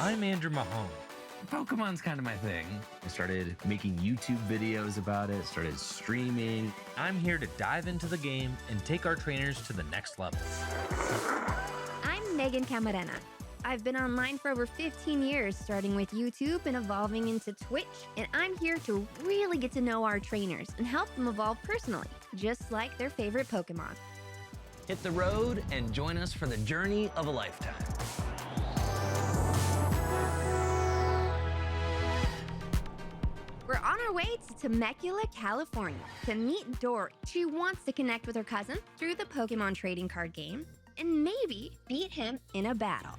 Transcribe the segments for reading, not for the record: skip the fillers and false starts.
I'm Andrew Mahone. Pokemon's kind of my thing. I started making YouTube videos about it, started streaming. I'm here to dive into the game and take our trainers to the next level. I'm Megan Camarena. I've been online for over 15 years, starting with YouTube and evolving into Twitch, and I'm here to really get to know our trainers and help them evolve personally, just like their favorite Pokemon. Hit the road and join us for the journey of a lifetime. We're on our way to Temecula, California to meet Dory. She wants to connect with her cousin through the Pokemon trading card game and maybe beat him in a battle.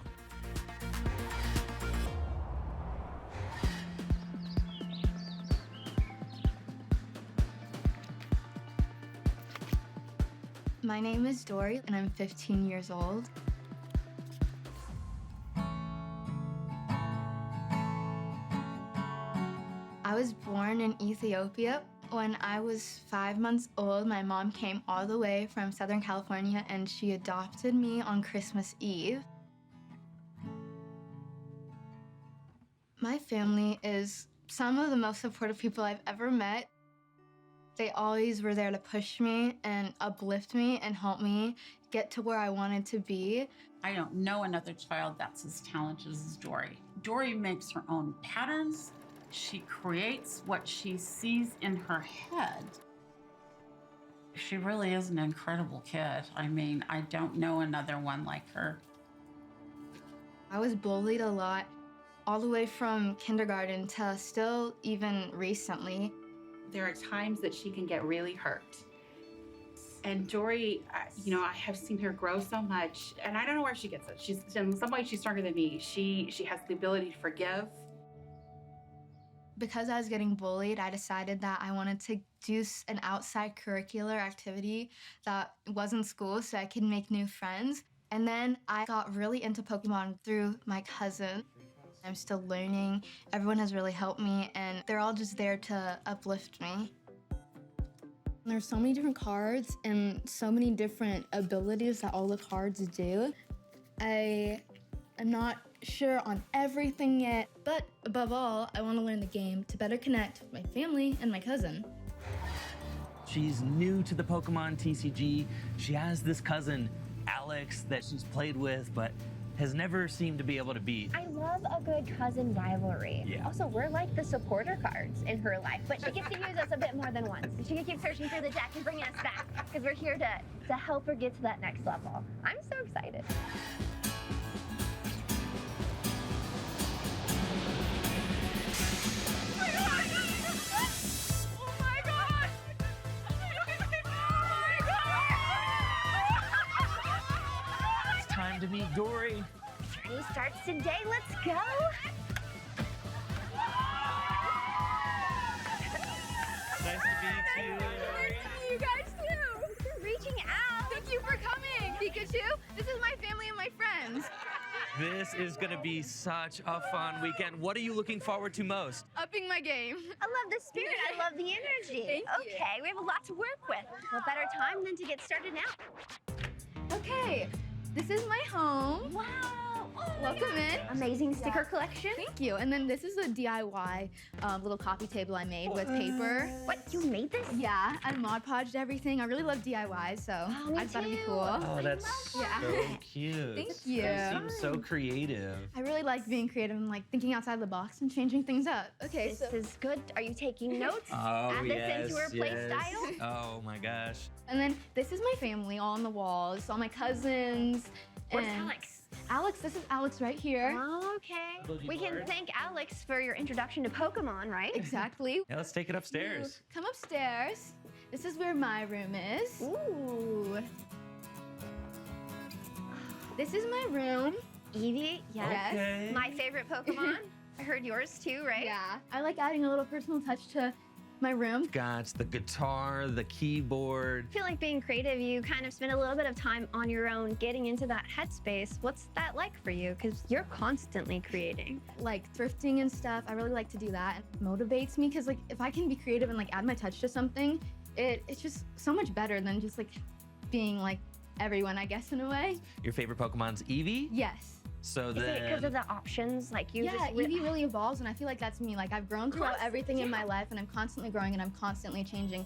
My name is Dory, and I'm 15 years old. I was born in Ethiopia. When I was 5 months old, my mom came all the way from Southern California, and she adopted me on Christmas Eve. My family is some of the most supportive people I've ever met. They always were there to push me and uplift me and help me get to where I wanted to be. I don't know another child that's as talented as Dory. Dory makes her own patterns. She creates what she sees in her head. She really is an incredible kid. I mean, I don't know another one like her. I was bullied a lot, all the way from kindergarten to still even recently. There are times that she can get really hurt. And Dory, I have seen her grow so much, and I don't know where she gets it. She's in some ways she's stronger than me. She has the ability to forgive. Because I was getting bullied, I decided that I wanted to do an outside curricular activity that wasn't school so I could make new friends. And then I got really into Pokemon through my cousin. I'm still learning. Everyone has really helped me, and they're all just there to uplift me. There's so many different cards and so many different abilities that all the cards do. I am not sure on everything yet, but above all, I want to learn the game to better connect with my family and my cousin. She's new to the Pokemon TCG. She has this cousin, Alex, that she's played with, but has never seemed to be able to beat. I love a good cousin rivalry. Yeah. Also, we're like the supporter cards in her life, but she gets to use us a bit more than once. She can keep searching through the deck and bringing us back because we're here to help her get to that next level. I'm so excited. Time to meet Dory. Journey starts today. Let's go. Nice to meet you. Nice to meet you guys too. Thanks for reaching out. Thank you for coming. Pikachu, this is my family and my friends. This is gonna be such a fun weekend. What are you looking forward to most? Upping my game. I love the spirit. I love the energy. Thank you. Okay, we have a lot to work with. What better time than to get started now? Okay, this is my home. Wow. Welcome in. Amazing sticker collection. Thank you. And then this is a DIY little coffee table I made with paper. What, you made this? Yeah, I Mod Podged everything. I really love DIY, so me I thought it'd be too. cool. Oh, that's Yeah. so cute. Thank you. That seems so creative. I really like being creative and like thinking outside the box and changing things up. Okay, This so is good. Are you taking notes? Oh, Add this into her play style? Oh my gosh. and then this is my family all on the walls, all my cousins. Where's and Alex? Alex, this is Alex right here. Okay. Boogie We can board. thank Alex for your introduction to Pokemon, right? Exactly. Yeah, let's take it upstairs. Come upstairs. This is where my room is. Ooh. This is my room. Eevee, yes. Okay. My favorite Pokemon. I heard yours too, right? Yeah. I like adding a little personal touch to my room. Got the guitar, the keyboard. I feel like being creative, you kind of spend a little bit of time on your own getting into that headspace. What's that like for you? Because you're constantly creating. Like thrifting and stuff. I really like to do that. It motivates me because like if I can be creative and like add my touch to something, it's just so much better than just like being like everyone, I guess, in a way. Your favorite Pokemon's Eevee? Yes. So Is it because then, of the options? Like you Yeah, just Eevee really evolves, and I feel like that's me. Like I've grown throughout everything in my life, and I'm constantly growing and I'm constantly changing.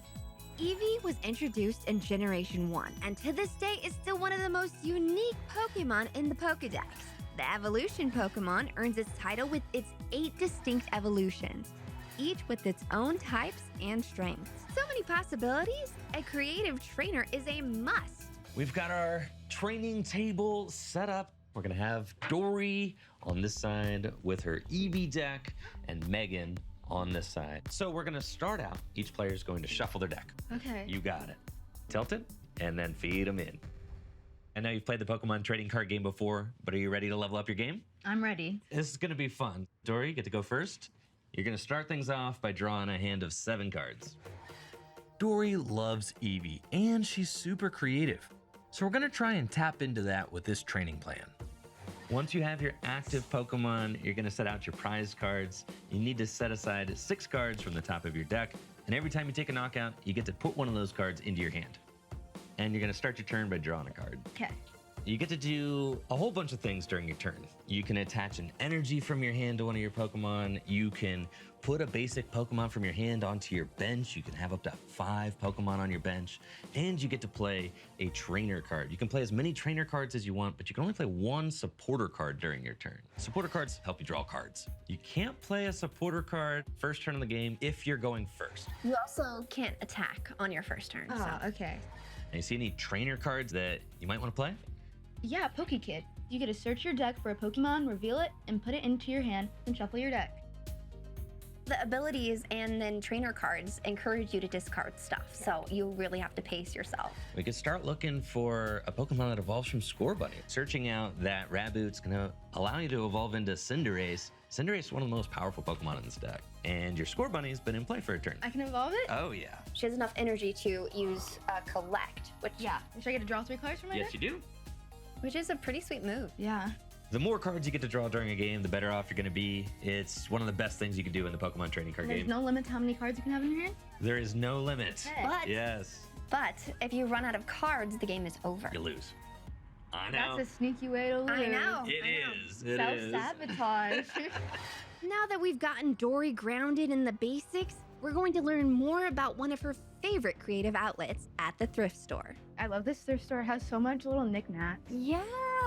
Eevee was introduced in Generation 1, and to this day is still one of the most unique Pokemon in the Pokedex. The evolution Pokemon earns its title with its 8 distinct evolutions, each with its own types and strengths. So many possibilities, a creative trainer is a must. we've got our training table set up. We're gonna have Dory on this side with her Eevee deck and Megan on this side. So we're gonna start out. Each player is going to shuffle their deck. Okay. You got it. Tilt it and then feed them in. I know you've played the Pokemon trading card game before, but are you ready to level up your game? I'm ready. This is gonna be fun. Dory, you get to go first. You're gonna start things off by drawing a hand of 7 cards. Dory loves Eevee, and she's super creative. So we're gonna try and tap into that with this training plan. Once you have your active Pokemon, you're gonna set out your prize cards. You need to set aside 6 cards from the top of your deck, and every time you take a knockout, you get to put one of those cards into your hand. And you're gonna start your turn by drawing a card. Okay. You get to do a whole bunch of things during your turn. You can attach an energy from your hand to one of your Pokemon. You can put a basic Pokemon from your hand onto your bench. You can have up to 5 Pokemon on your bench. And you get to play a trainer card. You can play as many trainer cards as you want, but you can only play 1 supporter card during your turn. Supporter cards help you draw cards. You can't play a supporter card first turn of the game if you're going first. You also can't attack on your first turn. Oh, So. okay. Now, you see any trainer cards that you might want to play? Yeah, PokeKid. You get to search your deck for a Pokemon, reveal it, and put it into your hand, and shuffle your deck. The abilities and then trainer cards encourage you to discard stuff. So you really have to pace yourself. We could start looking for a Pokemon that evolves from Score Bunny. Searching out that Raboot's gonna allow you to evolve into Cinderace. Cinderace is one of the most powerful Pokemon in this deck. And your Score Bunny's been in play for a turn. I can evolve it? Oh, yeah. She has enough energy to use collect, Yeah. Should I get to draw 3 cards from my Yes, deck? you do. which is a pretty sweet move. Yeah. The more cards you get to draw during a game, the better off you're gonna be. It's one of the best things you can do in the Pokemon trading card There's game. no limit to how many cards you can have in your hand? There is no limit. Okay. But if you run out of cards, the game is over. You lose. I know. That's a sneaky way to lose. I know. It is. It is. Self-sabotage. Now that we've gotten Dory grounded in the basics, we're going to learn more about one of her favorite creative outlets at the thrift store. I love this thrift store. It has so much little knickknacks. Yeah,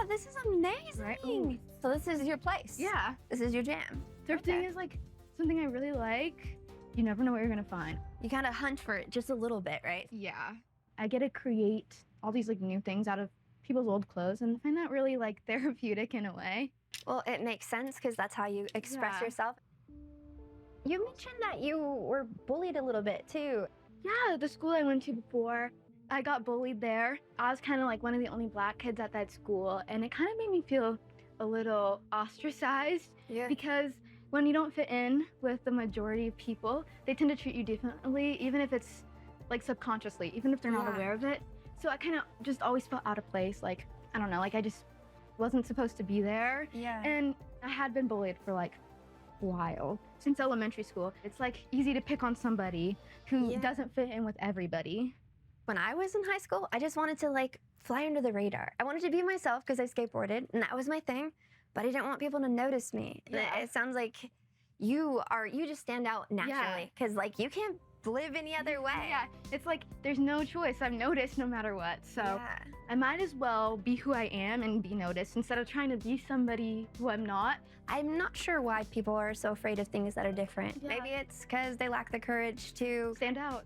this is amazing. Right? Ooh. So this is your place. Yeah. This is your jam. Thrifting Okay. is like something I really like. You never know what you're gonna find. You kind of hunt for it just a little bit, right? Yeah. I get to create all these like new things out of people's old clothes and I find that really like therapeutic in a way. Well, it makes sense because that's how you express Yeah. yourself. You mentioned that you were bullied a little bit too. Yeah, the school I went to before, I got bullied there. I was kind of like one of the only black kids at that school, and it kind of made me feel a little ostracized Yeah. because when you don't fit in with the majority of people, they tend to treat you differently, even if it's like subconsciously, even if they're not Yeah. aware of it. So I kind of just always felt out of place. Like, I don't know, like I just wasn't supposed to be there. Yeah. And I had been bullied for like a while since elementary school. It's like easy to pick on somebody who Yeah. doesn't fit in with everybody. When I was in high school, I just wanted to like fly under the radar. I wanted to be myself because I skateboarded and that was my thing, but I didn't want people to notice me. Yeah. It sounds like you just stand out naturally because like you can't live any other way. Yeah, it's like there's no choice. I'm noticed no matter what. So Yeah. I might as well be who I am and be noticed instead of trying to be somebody who I'm not. I'm not sure why people are so afraid of things that are different. Yeah. Maybe it's because they lack the courage to. Stand out.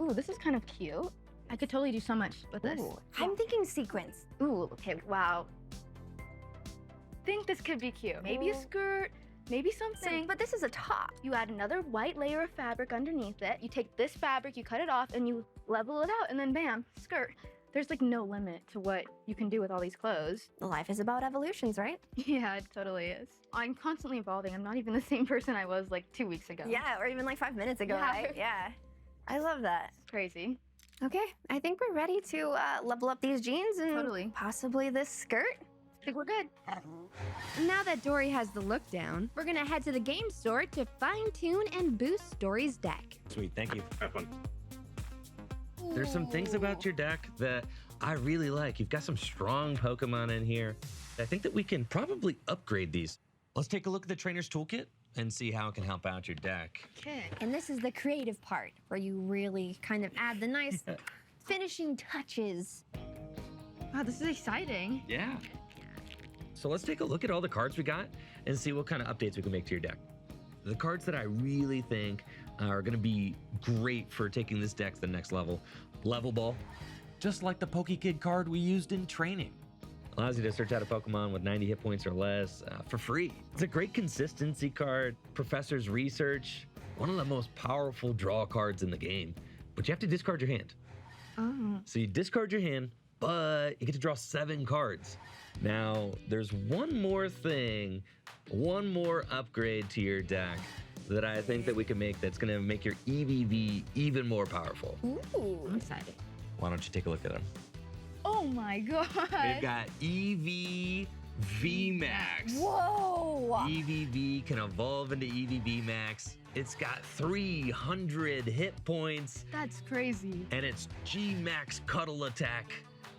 Ooh, this is kind of cute. I could totally do so much with this. Ooh, I'm thinking sequins. Ooh, okay, wow. Think this could be cute. Maybe a Ooh. skirt, maybe something. But this is a top. You add another white layer of fabric underneath it. You take this fabric, you cut it off, and you level it out, and then bam, skirt. There's like no limit to what you can do with all these clothes. Life is about evolutions, right? Yeah, it totally is. I'm constantly evolving. I'm not even the same person I was like 2 weeks ago. Yeah, or even like 5 minutes ago, Yeah. right? Yeah. I love that. It's crazy. Okay, I think we're ready to level up these jeans and Totally. possibly this skirt. I think we're good. Now that Dory has the look down, we're gonna head to the game store to fine tune and boost Dory's deck. Sweet, thank you. Have fun. There's some things about your deck that I really like. You've got some strong Pokemon in here. I think that we can probably upgrade these. Let's take a look at the trainer's toolkit and see how it can help out your deck. Okay. And this is the creative part where you really kind of add the nice finishing touches. Wow, this is exciting. Yeah. So let's take a look at all the cards we got and see what kind of updates we can make to your deck. The cards that I really think are going to be great for taking this deck to the next level. Level Ball, just like the PokeKid card we used in training. Allows you to search out a Pokemon with 90 hit points or less for free. It's a great consistency card. Professor's Research, one of the most powerful draw cards in the game. But you have to discard your hand. Oh. So you discard your hand, but you get to draw 7 cards. Now, there's one more thing, one more upgrade to your deck that I think that we can make that's gonna make your EVV even more powerful. Ooh. I'm excited. Why don't you take a look at them? Oh my god. We've got EVV Max. Whoa. EVV can evolve into EVV Max. It's got 300 hit points, That's crazy. and its G Max Cuddle attack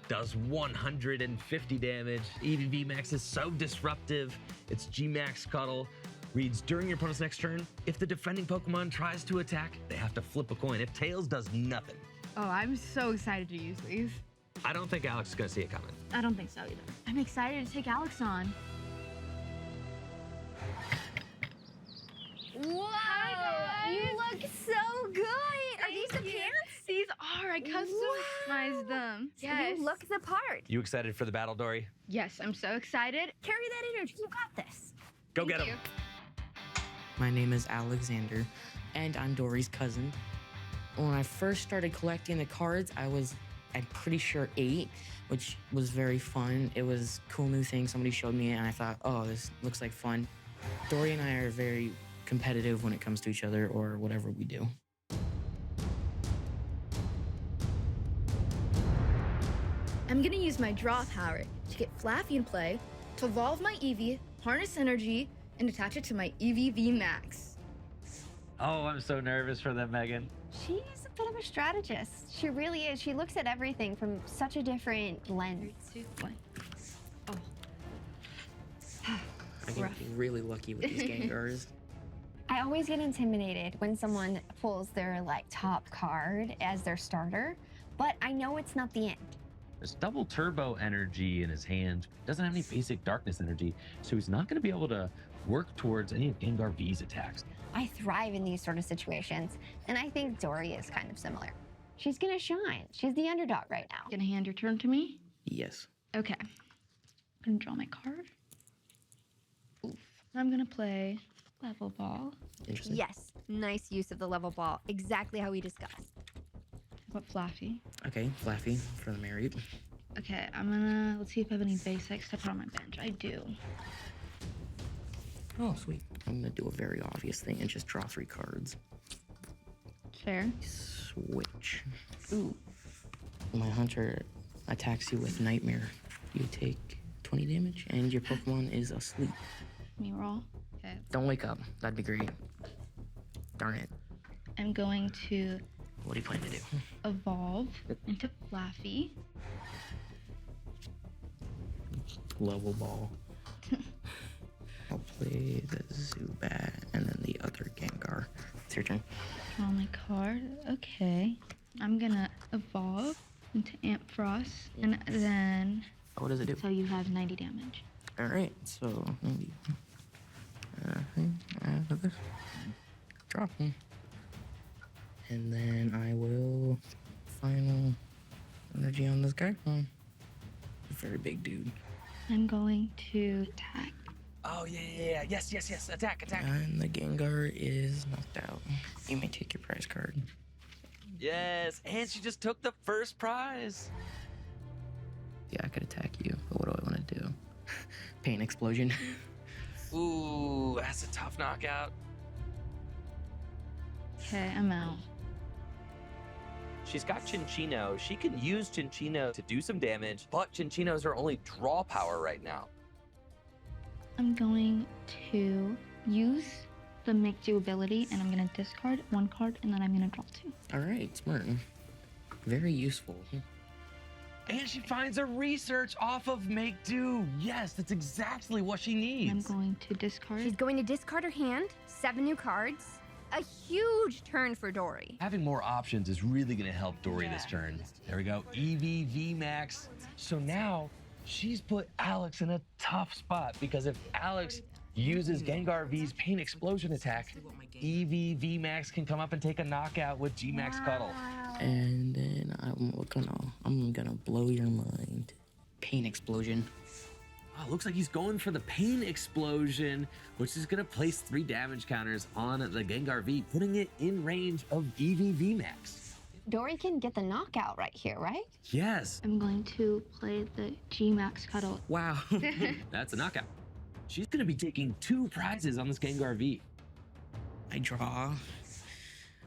does 150 damage. EVV Max is so disruptive. Its G Max Cuddle reads during your opponent's next turn. If the defending Pokemon tries to attack, they have to flip a coin. If Tails does nothing. Oh, I'm so excited to use these. I don't think Alex is gonna see it coming. I don't think so either. I'm excited to take Alex on. Whoa. Hi, guys. You look so good. Are these the Thank you. pants? These are. I customized them. Yes. You look the part. You excited for the battle, Dory? Yes, I'm so excited. Carry that energy. You got this. Go Thank get you. him. My name is Alexander, and I'm Dory's cousin. When I first started collecting the cards, I'm pretty sure 8, which was very fun. It was a cool new thing somebody showed me, and I thought, oh, this looks like fun. Dory and I are very competitive when it comes to each other or whatever we do. I'm gonna use my draw power to get Flaffy in play, to evolve my Eevee, harness energy, and attach it to my EVV Max. Oh, I'm so nervous for them, Megan. She's a bit of a strategist. She really is. She looks at everything from such a different lens. 3, 2, 1. Oh. I get really lucky with these Gengars. I always get intimidated when someone pulls their top card as their starter, but I know it's not the end. There's double turbo energy in his hand. Doesn't have any basic darkness energy, so he's not going to be able to work towards any of Gengar V's attacks. I thrive in these sort of situations, and I think Dory is kind of similar. She's gonna shine. She's the underdog right now. Gonna hand your turn to me? Yes. Okay. I'm gonna draw my card. Oof. I'm gonna play Level Ball. Interesting. Yes, nice use of the level ball. Exactly how we discussed. What Flaffy? Okay, Flaffy for the Marriott. Okay, let's see if I have any basics to put on my bench. I do. Oh, sweet. I'm gonna do a very obvious thing and just draw 3 cards. Fair. Switch. Ooh. My hunter attacks you with Nightmare. You take 20 damage, and your Pokemon is asleep. Me roll. Okay. Don't wake up. That'd be great. Darn it. I'm going to What do you plan to do? evolve into Flaffy. Level Ball. I'll play the Zubat and then the other Gengar. It's your turn. Draw my card. Okay. I'm gonna evolve into Ampharos, and then What does it do? so you have 90 damage. All right, so maybe after this, drop him, and then I will final energy on this guy. Very big dude. I'm going to attack. Oh, yeah. Yes. Attack. And the Gengar is knocked out. You may take your prize card. Yes, and she just took the first prize. Yeah, I could attack you, but what do I want to do? Pain explosion. Ooh, that's a tough knockout. Okay, I'm out. She's got Chinchino. She can use Chinchino to do some damage, but Chinchino's her only draw power right now. I'm going to use the Make Do ability, and I'm gonna discard 1 card, and then I'm gonna draw 2. All right, smart. Very useful. And she finds a research off of Make Do. Yes, that's exactly what she needs. I'm going to discard. She's going to discard her hand, 7 new cards. A huge turn for Dory. Having more options is really gonna help Dory this turn. There we go, Eevee VMAX. So now she's put Alex in a tough spot because if Alex uses Gengar V's Pain Explosion attack, Eevee VMAX can come up and take a knockout with G-Max Cuddle. And then I'm gonna blow your mind. Pain explosion. Oh, looks like he's going for the Pain Explosion, which is gonna place 3 damage counters on the Gengar V, putting it in range of Eevee VMAX. Dory can get the knockout right here, right? Yes, I'm going to play the G-Max Cuddle. Wow. that's a knockout. She's gonna be taking 2 prizes on this Gengar V. I draw.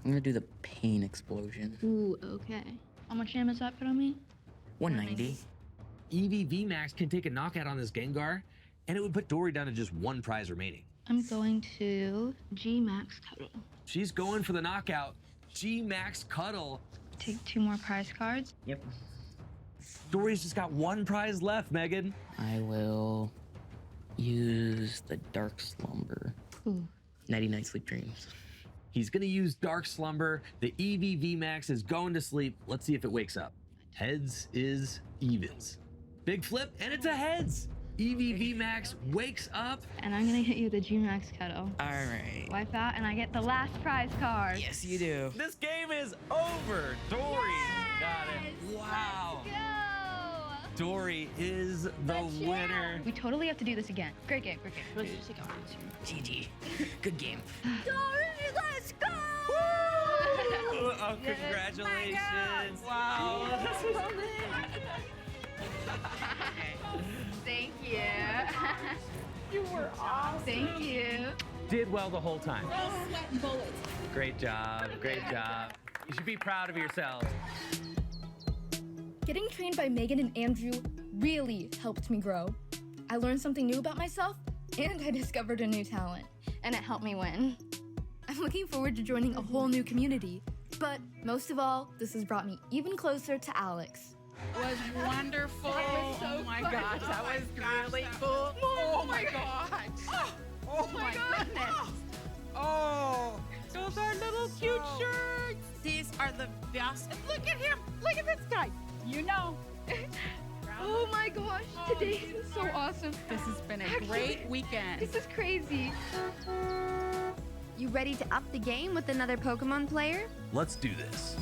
I'm gonna do the pain explosion. Ooh, okay. How much damage does that put on me? 190. Eevee VMAX can take a knockout on this Gengar, and it would put Dory down to just 1 prize remaining. I'm going to G-Max Cuddle. She's going for the knockout. G-Max Cuddle. Take 2 more prize cards. Yep. Dory's just got 1 prize left, Megan. I will use the Dark Slumber. Ooh. Nighty night sleep dreams. He's gonna use Dark Slumber. The Eevee VMAX is going to sleep. Let's see if it wakes up. Heads is evens. Big flip, and it's a heads. Eevee VMAX wakes up. And I'm gonna hit you with the G-Max Cuddle. All right. Wipe out, and I get the last prize card. Yes, you do. This game is over. Dory got it. Wow. Dory is the winner. We totally have to do this again. Great game, great game. Let's just take off. GG. Good game. Dory, let's go! Oh, congratulations. Wow. Thank you. You were awesome. Thank you. Did well the whole time. Great job. Great job. You should be proud of yourselves. Getting trained by Megan and Andrew really helped me grow. I learned something new about myself, and I discovered a new talent. And it helped me win. I'm looking forward to joining a whole new community. But most of all, this has brought me even closer to Alex. Was wonderful. so oh my fun. gosh, that was really cool. Oh my gosh. Oh my goodness. Oh, those are little cute shirts. These are the best. And look at him. Look at this guy. You know. Oh my gosh, today has been so awesome. This has been a great weekend. This is crazy. You ready to up the game with another Pokemon player? Let's do this.